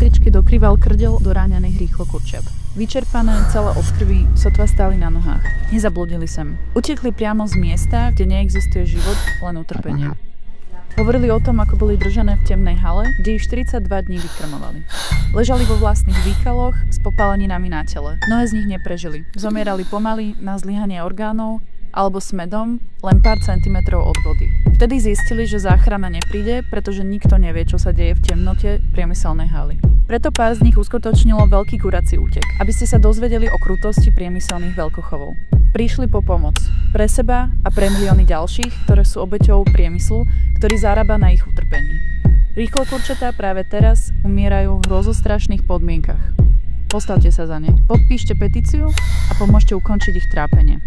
električky dokrýval krdel do ráňaných rýchlo kurčiat. Vyčerpané, celé od krvi, sotva stáli na nohách. Nezabludili sem. Utekli priamo z miesta, kde neexistuje život, len utrpenie. Hovorili o tom, ako boli držané v temnej hale, kde ich 42 dní vykrmovali. Ležali vo vlastných výkaloch s popáleninami na tele. Mnohé z nich neprežili. Zomierali pomaly na zlyhanie orgánov alebo smedom len pár centimetrov od vody. Vtedy zistili, že záchrana nepríde, pretože nikto nevie, čo sa deje v temnote priemyselnej haly. Preto pár z nich uskutočnilo veľký kurací útek, aby ste sa dozvedeli o krutosti priemyselných veľkochovov. Prišli po pomoc. Pre seba a pre milióny ďalších, ktoré sú obeťou priemyslu, ktorý zarába na ich utrpení. Rýchlo kurčatá práve teraz umierajú v hrozostrašných podmienkach. Postavte sa za ne, podpíšte petíciu a pomôžte ukončiť ich trápenie.